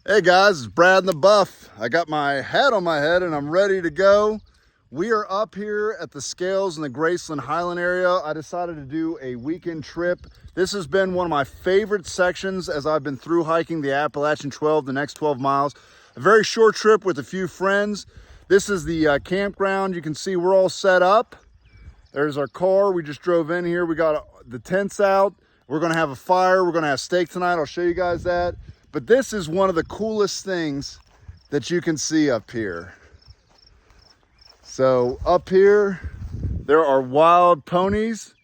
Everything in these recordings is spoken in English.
Hey guys, it's Brad and the Buff. I got my hat on my head and I'm ready to go. We are up here at the scales in the Grayson Highland area. I decided to do a weekend trip. This has been one of my favorite sections as I've been through hiking the Appalachian Trail the next 12 miles. A very short trip with a few friends. This is the campground. You can see we're all set up. There's our car. We just drove in here. We got the tents out. We're gonna have a fire. We're gonna have steak tonight. I'll show you guys that. But this is one of the coolest things that you can see up here. So up here, there are wild ponies.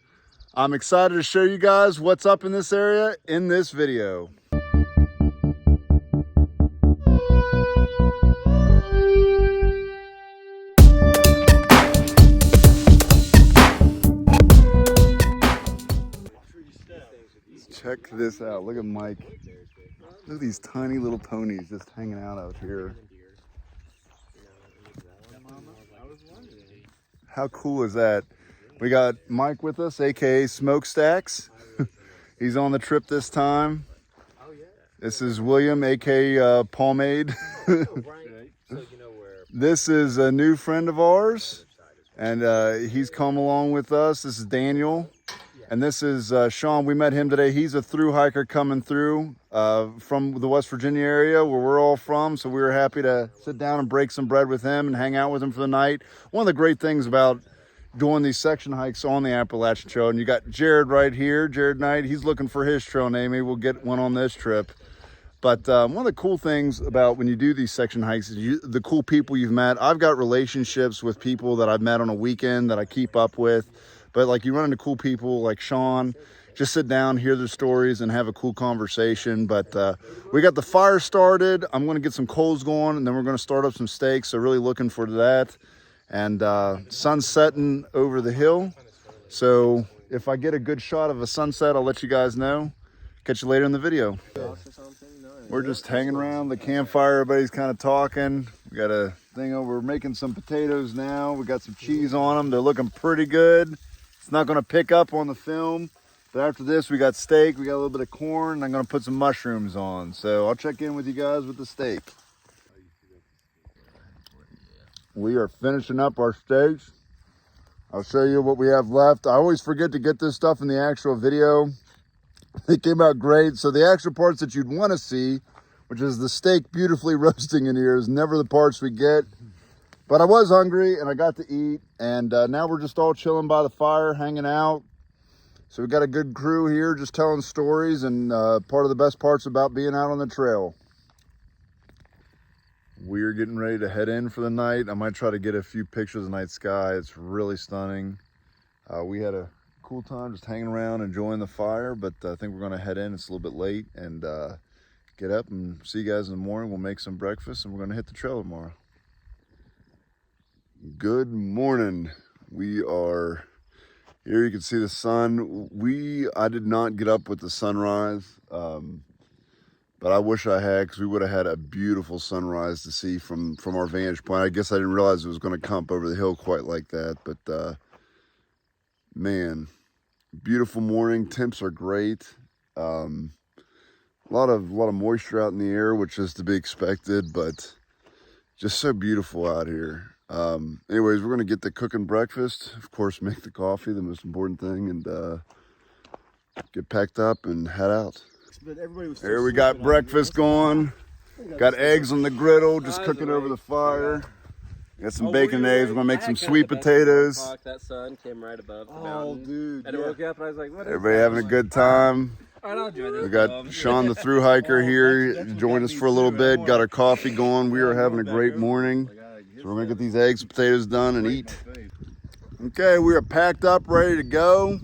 I'm excited to show you guys what's up in this area in this video. Check this out. Look at Mike. Look at these tiny little ponies just hanging out here. How cool is that? We got Mike with us, aka Smokestacks. He's on the trip this time. This is William, aka Pomade. This is a new friend of ours, and he's come along with us. This is Daniel. And this is Sean. We met him today. He's a thru hiker coming through from the West Virginia area where we're all from. So we were happy to sit down and break some bread with him and hang out with him for the night. One of the great things about doing these section hikes on the Appalachian Trail, and you got Jared right here, Jared Knight. He's looking for his trail name. Maybe we'll get one on this trip. But one of the cool things about when you do these section hikes is the cool people you've met. I've got relationships with people that I've met on a weekend that I keep up with. But like you run into cool people like Sean, just sit down, hear their stories, and have a cool conversation. But we got the fire started. I'm going to get some coals going, and then we're going to start up some steaks. So really looking forward to that. And sun's setting over the hill. So if I get a good shot of a sunset, I'll let you guys know. Catch you later in the video. We're just hanging around the campfire. Everybody's kind of talking. We got a thing over. We're making some potatoes now. We got some cheese on them. They're looking pretty good. It's not going to pick up on the film, but after this we got steak, we got a little bit of corn, and I'm going to put some mushrooms on. So I'll check in with you guys with the steak. We are finishing up our steaks. I'll show you what we have left. I always forget to get this stuff in the actual video. It came out great. So the actual parts that you'd want to see, which is the steak beautifully roasting in here, is never the parts we get. But I was hungry and I got to eat, and now we're just all chilling by the fire, hanging out. So we got a good crew here just telling stories, and part of the best parts about being out on the trail. We're getting ready to head in for the night. I might try to get a few pictures of the night sky. It's really stunning. We had a cool time just hanging around, enjoying the fire, but I think we're going to head in. It's a little bit late, and get up and see you guys in the morning. We'll make some breakfast, and we're going to hit the trail tomorrow. Good morning. We are here. You can see the sun. I did not get up with the sunrise, but I wish I had, because we would have had a beautiful sunrise to see from our vantage point. I guess I didn't realize it was going to come up over the hill quite like that, but man, beautiful morning. Temps are great. A lot of moisture out in the air, which is to be expected, but just so beautiful out here. Anyways, we're going to get the cooking breakfast. Of course, make the coffee, the most important thing, and get packed up and head out. Here we got breakfast going. Got eggs on the griddle, just cooking over the fire. Got some bacon and eggs. We're going to make some sweet potatoes. That sun came right above the mountain. Dude. And I woke up and I was like, what is Everybody having a good time. All right, I'll join this. We got Sean the thru hiker here. Join us for a little bit. Got our coffee going. We are having a great morning. So we're gonna get these eggs and potatoes done and eat. Okay, we are packed up, ready to go.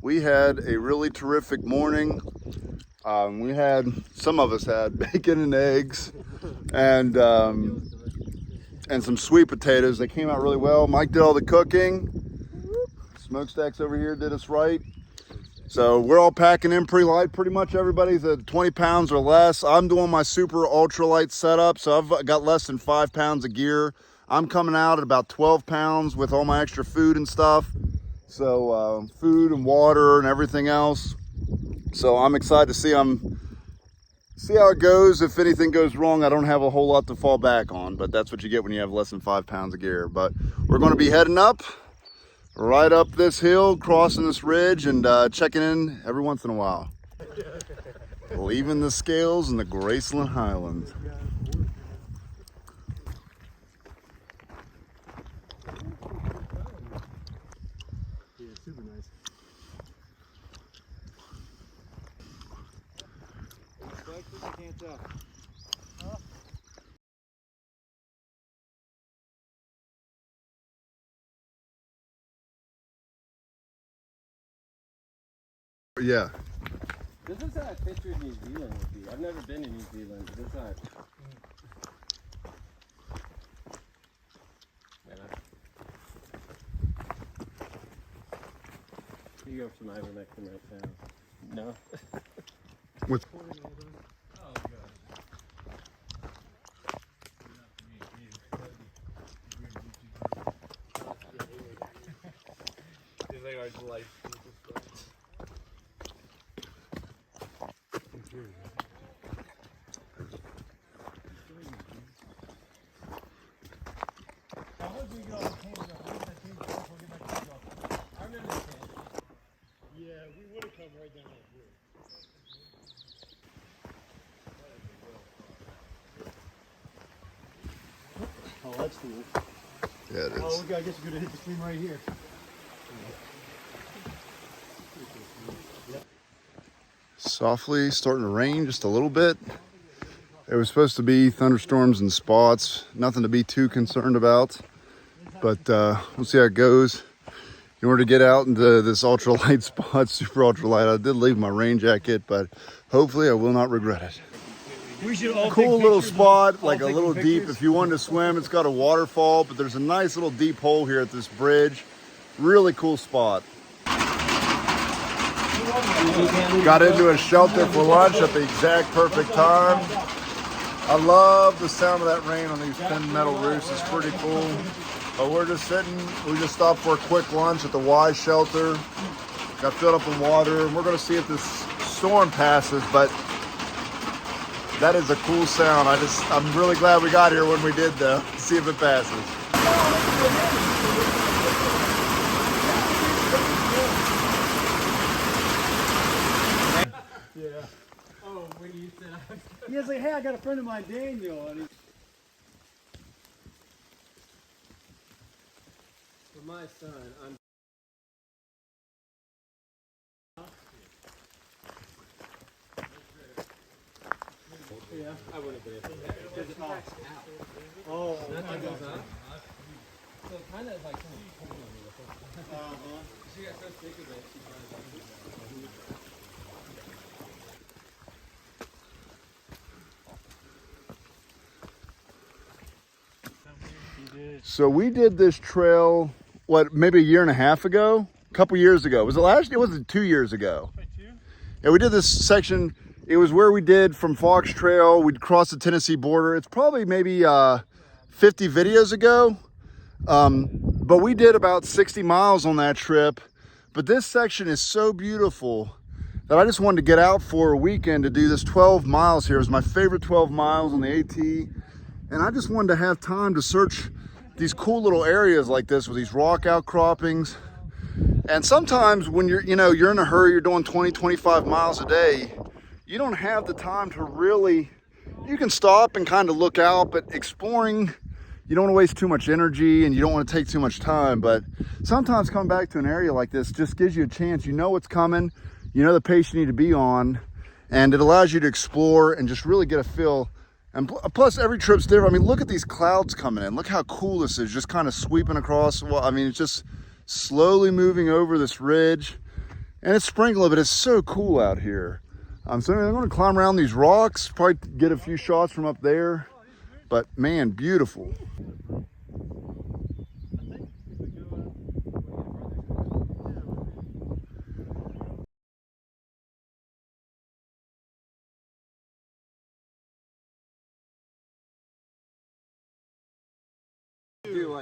We had a really terrific morning. Some of us had bacon and eggs and some sweet potatoes. They came out really well. Mike did all the cooking. Smokestacks over here did us right. So we're all packing in pretty light. Pretty much everybody's at 20 pounds or less. I'm doing my super ultralight setup, so I've got less than 5 pounds of gear. I'm coming out at about 12 pounds with all my extra food and stuff. So food and water and everything else. So I'm excited to see. I'm See how it goes. If anything goes wrong, I don't have a whole lot to fall back on, but that's what you get when you have less than 5 pounds of gear. But we're going to be heading up, right up this hill, crossing this ridge, and checking in every once in a while. Leaving the scales in the Grayson highlands. Yeah, super nice. Can't tell. Yeah. This is how I pictured New Zealand would be. I've never been to New Zealand, but this is how you go from ivermectin right now. No. With Yeah, we would have come right down that bridge. Oh, that's cool. yeah, it Oh, is. I guess we're gonna hit the stream right here. Softly starting to rain just a little bit. It was supposed to be thunderstorms and spots. Nothing to be too concerned about, but we'll see how it goes. In order to get out into this ultralight spot, super ultralight, I did leave my rain jacket, but hopefully I will not regret it. We should all Cool take little pictures. spot, All like a taking little deep. pictures. If you wanted to swim, it's got a waterfall, but there's a nice little deep hole here at this bridge. Really cool spot. Got into a shelter for lunch at the exact perfect time. I love the sound of that rain on these thin metal roofs. It's pretty cool. But we're just sitting, we just stopped for a quick lunch at the Y shelter. Got filled up with water, and we're gonna see if this storm passes, but that is a cool sound. I'm really glad we got here when we did though. See if it passes. Yeah. Oh, when you said he was like, hey, I got a friend of mine, Daniel, and he. For my son, I'm. Yeah. I would have been able to. Because it cracks out. Oh, That I goes got up. So it kind of like pulled on me the whole time. She got so sick of it, she kind So we did this trail, what, maybe a year and a half ago? A couple years ago. Was it last year? It wasn't 2 years ago. Yeah, we did this section. It was where we did from Fox Trail. We'd cross the Tennessee border. It's probably maybe 50 videos ago. But we did about 60 miles on that trip. But this section is so beautiful that I just wanted to get out for a weekend to do this 12 miles here. It was my favorite 12 miles on the AT. And I just wanted to have time to search these cool little areas like this with these rock outcroppings. And sometimes when you're in a hurry, you're doing 20, 25 miles a day, you don't have the time to really, you can stop and kind of look out, but exploring, you don't want to waste too much energy and you don't want to take too much time. But sometimes coming back to an area like this just gives you a chance. You know what's coming, you know the pace you need to be on, and it allows you to explore and just really get a feel. And plus every trip's different. I mean, look at these clouds coming in. Look how cool this is, just kind of sweeping across. Well, I mean, it's just slowly moving over this ridge, and it's sprinkling, but it's so cool out here. So I'm going to climb around these rocks, probably get a few shots from up there, but man, beautiful.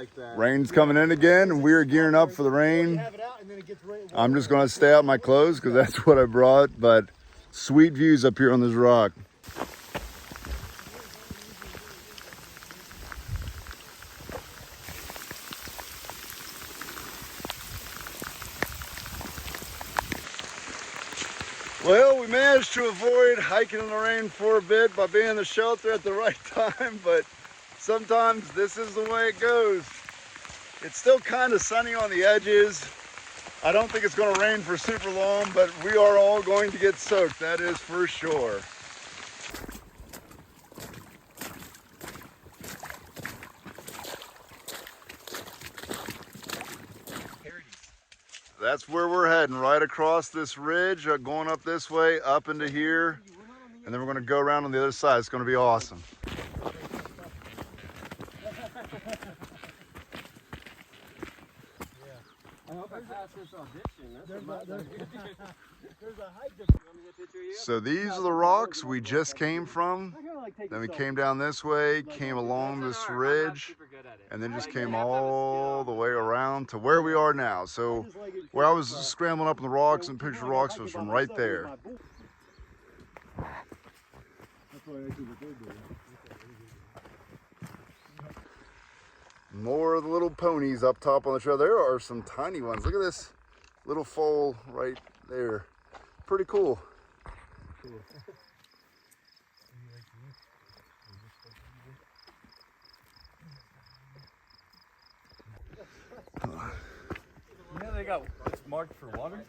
like that. Rain's coming in again, and we're gearing up for the rain. I'm just going to stay out in my clothes because that's what I brought, but sweet views up here on this rock. Well, we managed to avoid hiking in the rain for a bit by being in the shelter at the right time, but sometimes this is the way it goes. It's still kind of sunny on the edges. I don't think it's going to rain for super long, but we are all going to get soaked, that is for sure. That's where we're heading, right across this ridge, going up this way, up into here, and then we're going to go around on the other side. It's going to be awesome. I hope I pass this audition. There's a hike. So these are the rocks we just came from. Then we came down this way, came along this ridge, and then just came all the way around to where we are now. So where I was scrambling up in the rocks and picture rocks was from right there. More of the little ponies up top on the trail. There are some tiny ones. Look at this little foal right there. Pretty cool. Yeah, they got it's marked for water.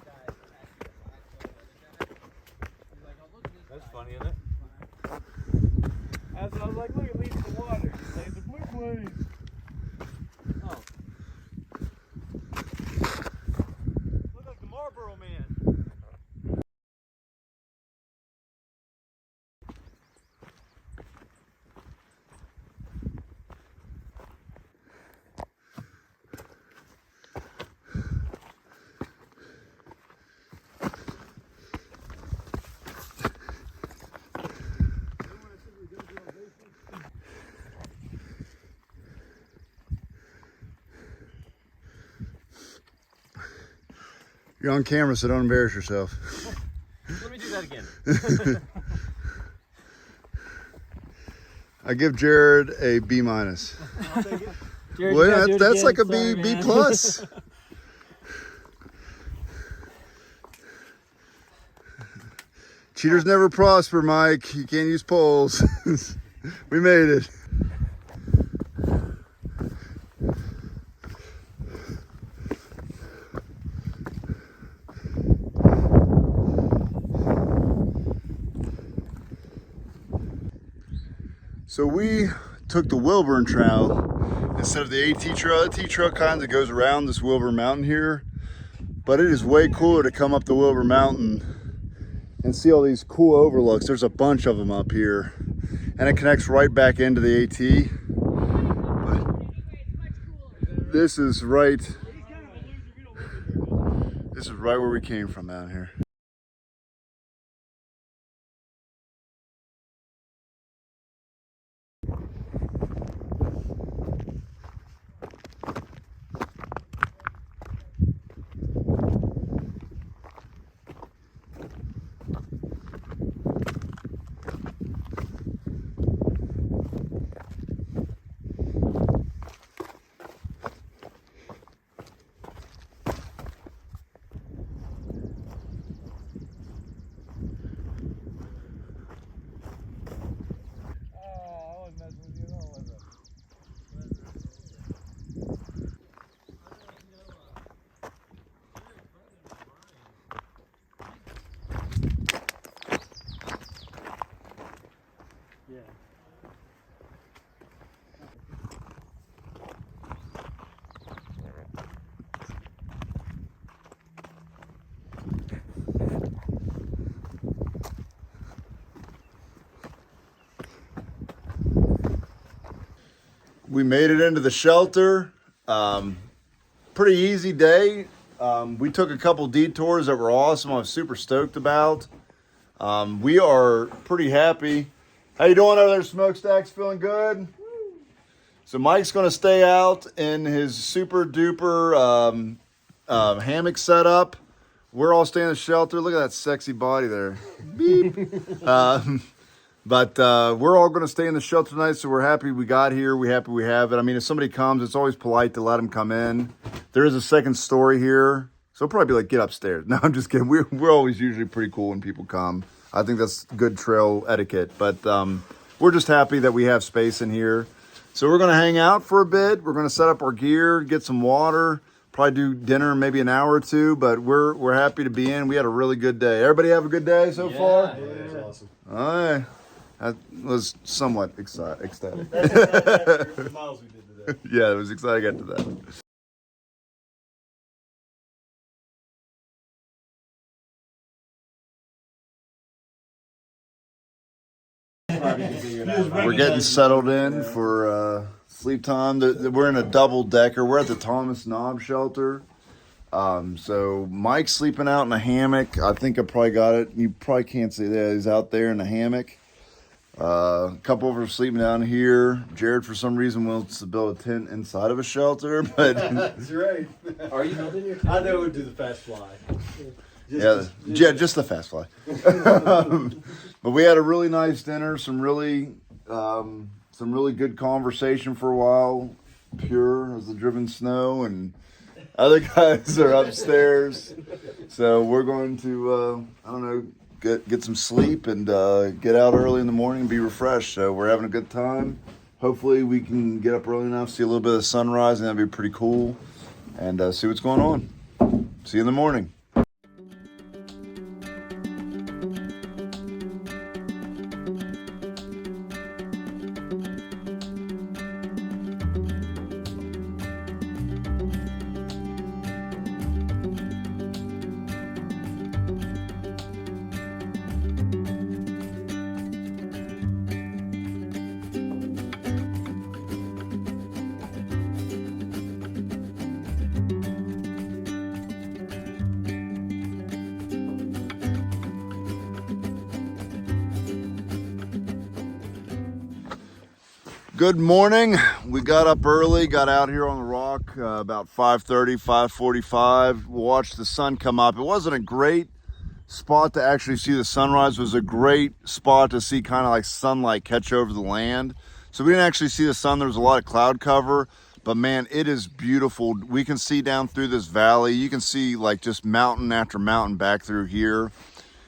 That's funny, isn't it? I was like, look, it leads to water. It's a blue place. Oh. Look like the Marlboro Man. You're on camera, so don't embarrass yourself. Let me do that again. I give Jared a B minus. Jared, Well, that's like a B plus. Cheaters never prosper, Mike. You can't use poles. We made it. So we took the Wilburn Trail instead of the AT Trail. The AT Trail kind of goes around this Wilburn Mountain here, but it is way cooler to come up the Wilburn Mountain and see all these cool overlooks. There's a bunch of them up here, and it connects right back into the AT. But this is right where we came from down here. We made it into the shelter. Pretty easy day. We took a couple detours that were awesome. I was super stoked about. We are pretty happy. How you doing over there, Smokestacks? Feeling good? So Mike's going to stay out in his super duper hammock setup. We're all staying in the shelter. Look at that sexy body there. Beep. But we're all going to stay in the shelter tonight, so we're happy we got here. We're happy we have it. I mean, if somebody comes, it's always polite to let them come in. There is a second story here, so it'll probably be like, get upstairs. No, I'm just kidding. We're always usually pretty cool when people come. I think that's good trail etiquette. But we're just happy that we have space in here. So we're going to hang out for a bit. We're going to set up our gear, get some water, probably do dinner in maybe an hour or two. But we're happy to be in. We had a really good day. Everybody have a good day so far? Yeah, it was awesome. All right. That was somewhat ecstatic. The miles we did today. Yeah, it was exciting to get to that. We're getting settled in for sleep time. We're in a double decker. We're at the Thomas Knob shelter. So Mike's sleeping out in a hammock. I think I probably got it. You probably can't see that. He's out there in a hammock. A couple of us are sleeping down here. Jared, for some reason, wants to build a tent inside of a shelter, but That's right. Are you building your tent? I know we'd do the fast fly. just the fast fly. But we had a really nice dinner. Some really good conversation for a while. Pure as the driven snow, and other guys are upstairs. So we're going to I don't know. Get some sleep and get out early in the morning and be refreshed. So we're having a good time. Hopefully we can get up early enough, see a little bit of the sunrise, and that'd be pretty cool. And see what's going on. See you in the morning. Good morning. We got up early, got out here on the rock about 5:30, 5:45. Watched the sun come up. It wasn't a great spot to actually see the sunrise. It was a great spot to see kind of like sunlight catch over the land. So we didn't actually see the sun. There was a lot of cloud cover, but man, it is beautiful. We can see down through this valley. You can see like just mountain after mountain back through here.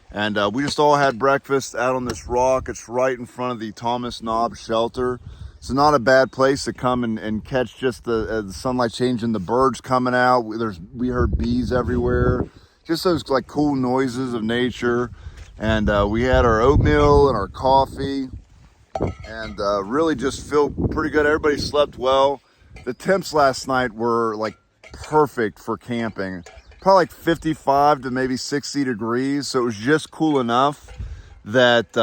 And we just all had breakfast out on this rock. It's right in front of the Thomas Knob shelter. It's not a bad place to come and catch just the sunlight changing, the birds coming out. We heard bees everywhere. Just those like cool noises of nature. And we had our oatmeal and our coffee, and really just feel pretty good. Everybody slept well. The temps last night were like perfect for camping. Probably like 55 to maybe 60 degrees. So it was just cool enough that,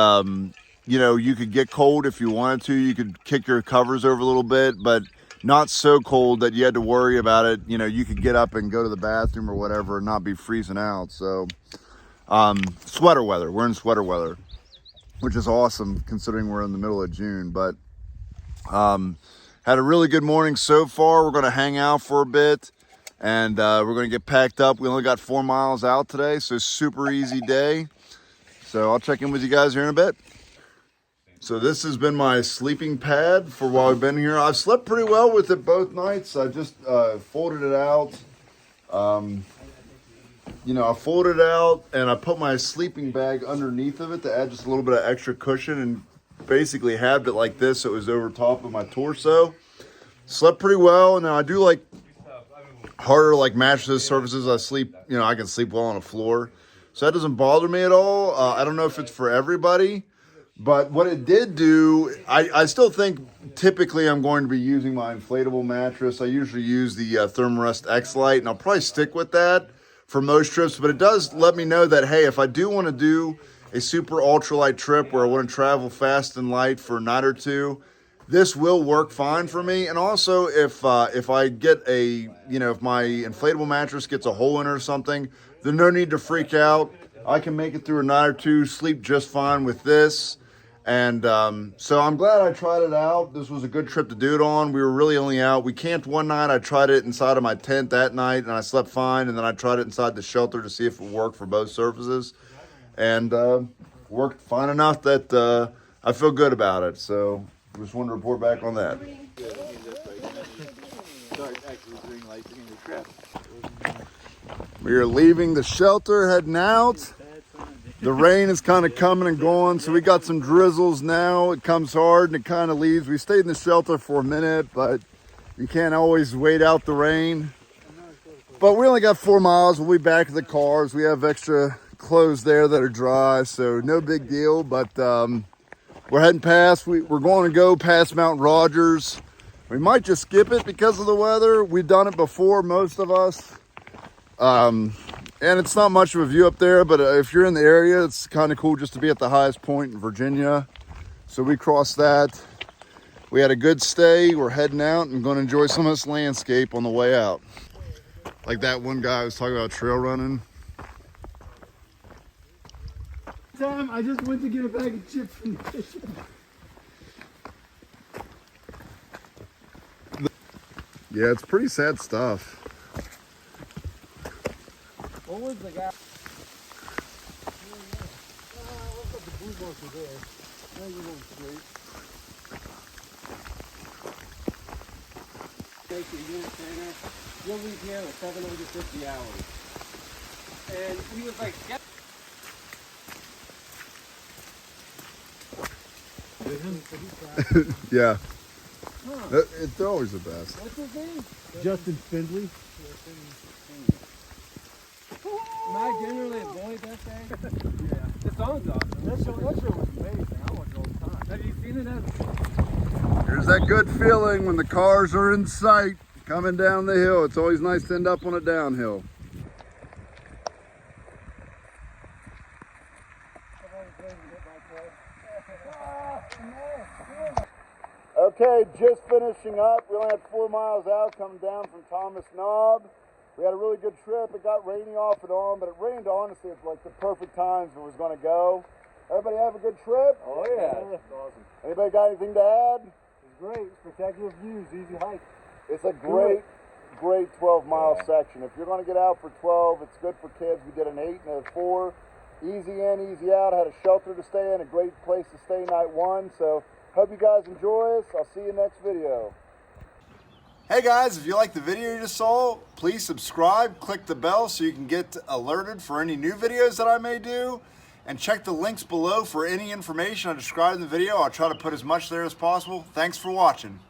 you know, you could get cold if you wanted to. You could kick your covers over a little bit, but not so cold that you had to worry about it. You know, you could get up and go to the bathroom or whatever and not be freezing out. So sweater weather. We're in sweater weather, which is awesome considering we're in the middle of June. But had a really good morning so far. We're going to hang out for a bit, and we're going to get packed up. We only got 4 miles out today, so super easy day. So I'll check in with you guys here in a bit. So this has been my sleeping pad for while I've been here. I've slept pretty well with it both nights. I just folded it out. You know, I folded it out and I put my sleeping bag underneath of it to add just a little bit of extra cushion, and basically had it like this so it was over top of my torso. Slept pretty well. Now I do like harder like mattresses, surfaces. I can sleep well on a floor. So that doesn't bother me at all. I don't know if it's for everybody. But what it did do, I still think typically I'm going to be using my inflatable mattress. I usually use the Thermarest X-Lite, and I'll probably stick with that for most trips. But it does let me know that, hey, if I do want to do a super ultralight trip where I want to travel fast and light for a night or two, this will work fine for me. And also, if I get if my inflatable mattress gets a hole in it or something, there's no need to freak out. I can make it through a night or two, sleep just fine with this. And so I'm glad I tried it out. This was a good trip to do it on. We were really only out. We camped one night. I tried it inside of my tent that night, and I slept fine. And then I tried it inside the shelter to see if it worked for both surfaces. And worked fine enough that I feel good about it. So just wanted to report back on that. We are leaving the shelter, heading out. The rain is kind of coming and going, so we got some drizzles now. It comes hard and it kind of leaves. We stayed in the shelter for a minute, but you can't always wait out the rain. But we only got 4 miles. We'll be back at the cars. We have extra clothes there that are dry, so no big deal. But we're heading past. We're going to go past Mount Rogers. We might just skip it because of the weather. We've done it before, most of us. And it's not much of a view up there, but if you're in the area, it's kind of cool just to be at the highest point in Virginia. So we crossed that. We had a good stay. We're heading out and going to enjoy some of this landscape on the way out. Like that one guy was talking about trail running. Time I just went to get a bag of chips from the kitchen. Yeah, it's pretty sad stuff. What was the guy? You'll leave here with 750 hours. And he was like, Yeah. They're always the best. what's his name? Justin Findley. Am I generally a boy that day? Yeah. The song's awesome. That show was amazing. I watch it all the time. Have you seen it? Here's that good feeling when the cars are in sight coming down the hill. It's always nice to end up on a downhill. Okay, just finishing up. We only had 4 miles out coming down from Thomas Knob. We had a really good trip. It got rainy off and on, but it rained honestly at like the perfect times it was going to go. Everybody have a good trip? Oh yeah. That's awesome. Anybody got anything to add? It's great. Spectacular views. Easy hike. It's a great 12-mile section. If you're going to get out for 12, it's good for kids. We did an 8 and a 4. Easy in, easy out. Had a shelter to stay in, a great place to stay night 1. So hope you guys enjoy us. I'll see you next video. Hey guys, if you like the video you just saw, please subscribe, click the bell so you can get alerted for any new videos that I may do. And check the links below for any information I described in the video. I'll try to put as much there as possible. Thanks for watching.